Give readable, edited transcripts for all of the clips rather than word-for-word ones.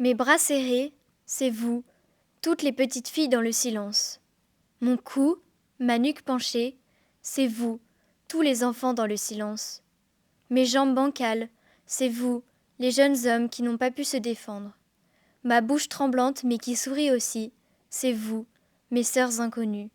Mes bras serrés, c'est vous, toutes les petites filles dans le silence. Mon cou, ma nuque penchée, c'est vous, tous les enfants dans le silence. Mes jambes bancales, c'est vous, les jeunes hommes qui n'ont pas pu se défendre. Ma bouche tremblante mais qui sourit aussi, c'est vous, mes sœurs inconnues.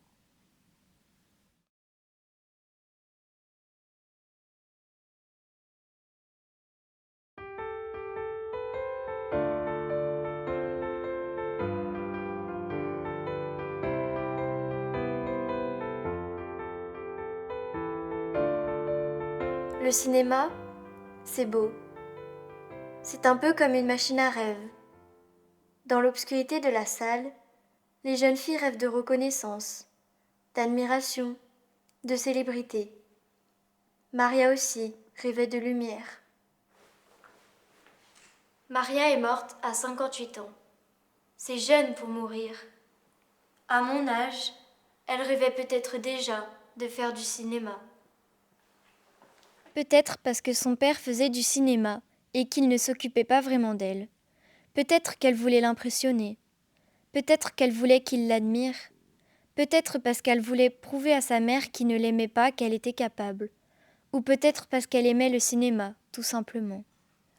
Le cinéma, c'est beau. C'est un peu comme une machine à rêve. Dans l'obscurité de la salle, les jeunes filles rêvent de reconnaissance, d'admiration, de célébrité. Maria aussi rêvait de lumière. Maria est morte à 58 ans. C'est jeune pour mourir. À mon âge, elle rêvait peut-être déjà de faire du cinéma. Peut-être parce que son père faisait du cinéma et qu'il ne s'occupait pas vraiment d'elle. Peut-être qu'elle voulait l'impressionner. Peut-être qu'elle voulait qu'il l'admire. Peut-être parce qu'elle voulait prouver à sa mère qui ne l'aimait pas qu'elle était capable. Ou peut-être parce qu'elle aimait le cinéma, tout simplement.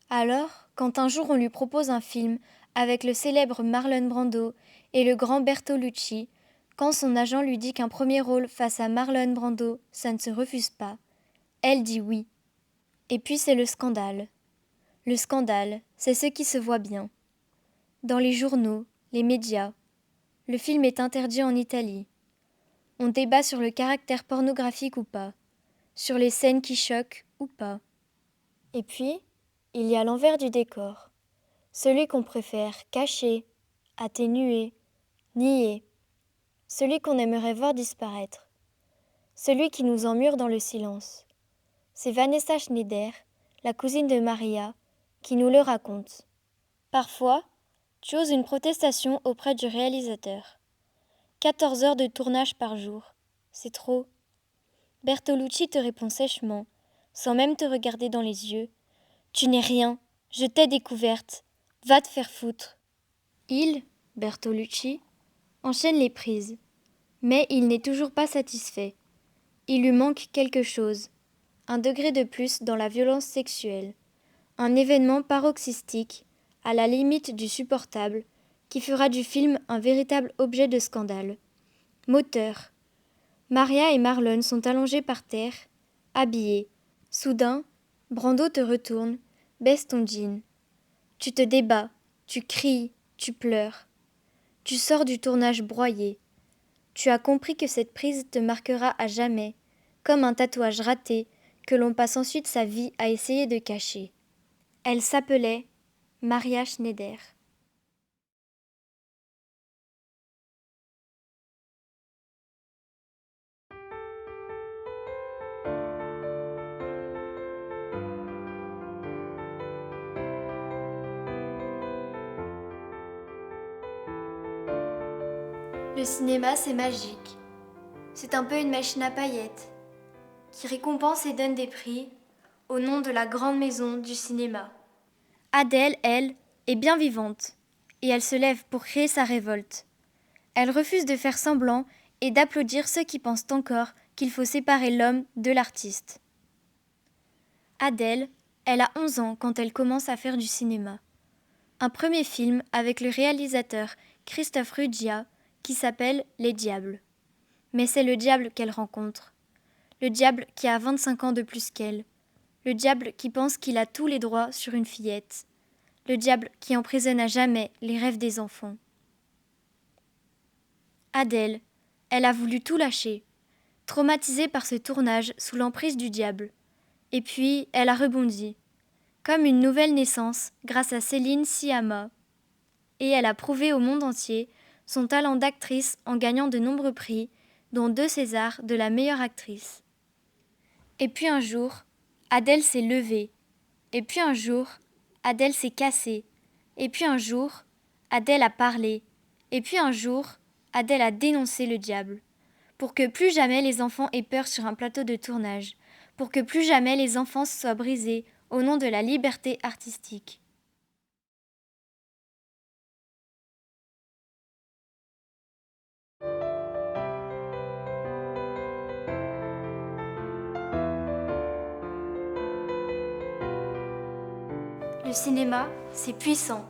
Alors, quand un jour on lui propose un film avec le célèbre Marlon Brando et le grand Bertolucci, quand son agent lui dit qu'un premier rôle face à Marlon Brando, ça ne se refuse pas, elle dit oui. Et puis c'est le scandale. Le scandale, c'est ce qui se voit bien. Dans les journaux, les médias, le film est interdit en Italie. On débat sur le caractère pornographique ou pas, sur les scènes qui choquent ou pas. Et puis, il y a l'envers du décor. Celui qu'on préfère cacher, atténuer, nier. Celui qu'on aimerait voir disparaître. Celui qui nous emmure dans le silence. C'est Vanessa Schneider, la cousine de Maria, qui nous le raconte. Parfois, tu oses une protestation auprès du réalisateur. 14 heures de tournage par jour. C'est trop. Bertolucci te répond sèchement, sans même te regarder dans les yeux. Tu n'es rien, je t'ai découverte. Va te faire foutre. Il, Bertolucci, enchaîne les prises. Mais il n'est toujours pas satisfait. Il lui manque quelque chose. Un degré de plus dans la violence sexuelle. Un événement paroxystique, à la limite du supportable, qui fera du film un véritable objet de scandale. Moteur. Maria et Marlon sont allongés par terre, habillés. Soudain, Brando te retourne, baisse ton jean. Tu te débats, tu cries, tu pleures. Tu sors du tournage broyé. Tu as compris que cette prise te marquera à jamais, comme un tatouage raté que l'on passe ensuite sa vie à essayer de cacher. Elle s'appelait Maria Schneider. Le cinéma, c'est magique. C'est un peu une machine à paillettes, qui récompense et donne des prix au nom de la grande maison du cinéma. Adèle, elle, est bien vivante, et elle se lève pour créer sa révolte. Elle refuse de faire semblant et d'applaudir ceux qui pensent encore qu'il faut séparer l'homme de l'artiste. Adèle, elle a 11 ans quand elle commence à faire du cinéma. Un premier film avec le réalisateur Christophe Ruggia qui s'appelle Les Diables. Mais c'est le diable qu'elle rencontre. Le diable qui a 25 ans de plus qu'elle. Le diable qui pense qu'il a tous les droits sur une fillette. Le diable qui emprisonne à jamais les rêves des enfants. Adèle, elle a voulu tout lâcher, traumatisée par ce tournage sous l'emprise du diable. Et puis, elle a rebondi, comme une nouvelle naissance grâce à Céline Sciamma. Et elle a prouvé au monde entier son talent d'actrice en gagnant de nombreux prix, dont 2 Césars de la meilleure actrice. Et puis un jour, Adèle s'est levée. Et puis un jour, Adèle s'est cassée. Et puis un jour, Adèle a parlé. Et puis un jour, Adèle a dénoncé le diable. Pour que plus jamais les enfants aient peur sur un plateau de tournage. Pour que plus jamais les enfants soient brisés au nom de la liberté artistique. Le cinéma, c'est puissant.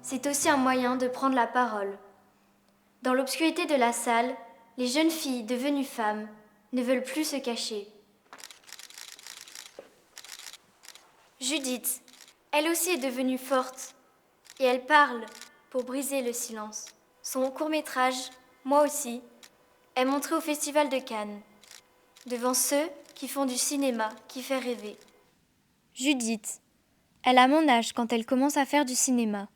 C'est aussi un moyen de prendre la parole. Dans l'obscurité de la salle, les jeunes filles devenues femmes ne veulent plus se cacher. Judith, elle aussi est devenue forte et elle parle pour briser le silence. Son court-métrage, Moi aussi, est montré au Festival de Cannes, devant ceux qui font du cinéma qui fait rêver. Judith, elle a mon âge quand elle commence à faire du cinéma.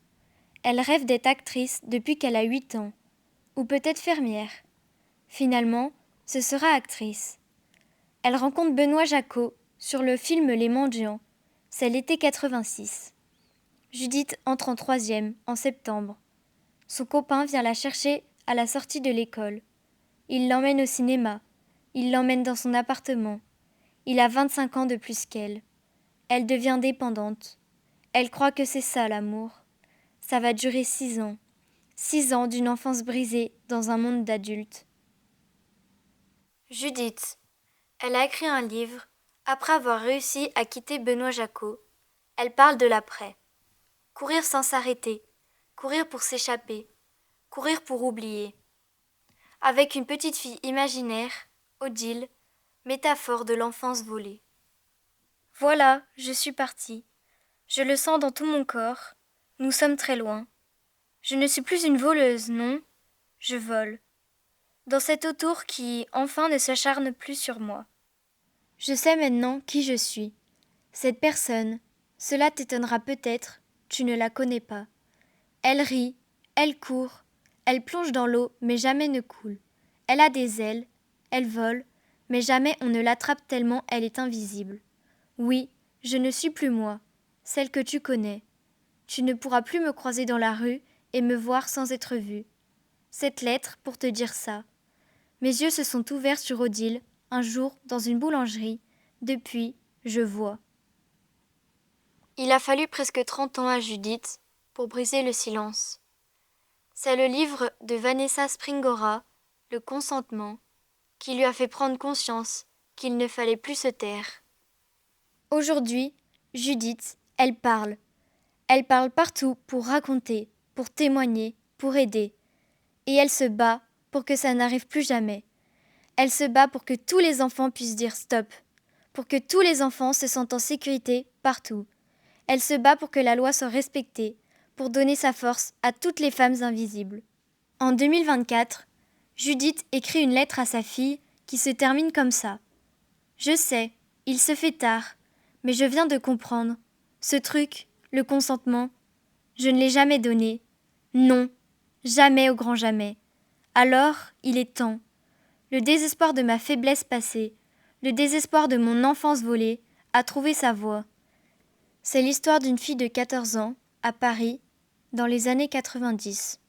Elle rêve d'être actrice depuis qu'elle a 8 ans, ou peut-être fermière. Finalement, ce sera actrice. Elle rencontre Benoît Jacquot sur le film Les Mendiants. C'est l'été 86. Judith entre en 3e en septembre. Son copain vient la chercher à la sortie de l'école. Il l'emmène au cinéma. Il l'emmène dans son appartement. Il a 25 ans de plus qu'elle. Elle devient dépendante. Elle croit que c'est ça l'amour. Ça va durer 6 ans. 6 ans d'une enfance brisée dans un monde d'adultes. Judith, elle a écrit un livre après avoir réussi à quitter Benoît Jacquot. Elle parle de l'après. Courir sans s'arrêter, courir pour s'échapper, courir pour oublier. Avec une petite fille imaginaire, Odile, métaphore de l'enfance volée. Voilà, je suis partie. Je le sens dans tout mon corps. Nous sommes très loin. Je ne suis plus une voleuse, non. Je vole. Dans cet autour qui, enfin, ne s'acharne plus sur moi. Je sais maintenant qui je suis. Cette personne, cela t'étonnera peut-être, tu ne la connais pas. Elle rit, elle court, elle plonge dans l'eau, mais jamais ne coule. Elle a des ailes, elle vole, mais jamais on ne l'attrape tellement elle est invisible. Oui, je ne suis plus moi, celle que tu connais. Tu ne pourras plus me croiser dans la rue et me voir sans être vue. Cette lettre pour te dire ça. Mes yeux se sont ouverts sur Odile, un jour, dans une boulangerie. Depuis, je vois. Il a fallu presque 30 ans à Judith pour briser le silence. C'est le livre de Vanessa Springora, Le consentement, qui lui a fait prendre conscience qu'il ne fallait plus se taire. Aujourd'hui, Judith, elle parle. Elle parle partout pour raconter, pour témoigner, pour aider. Et elle se bat pour que ça n'arrive plus jamais. Elle se bat pour que tous les enfants puissent dire stop, pour que tous les enfants se sentent en sécurité partout. Elle se bat pour que la loi soit respectée, pour donner sa force à toutes les femmes invisibles. En 2024, Judith écrit une lettre à sa fille qui se termine comme ça. Je sais, il se fait tard, mais je viens de comprendre. Ce truc, le consentement, je ne l'ai jamais donné. Non, jamais au grand jamais. Alors, il est temps. Le désespoir de ma faiblesse passée, le désespoir de mon enfance volée, a trouvé sa voie. C'est l'histoire d'une fille de 14 ans, à Paris, dans les années 90.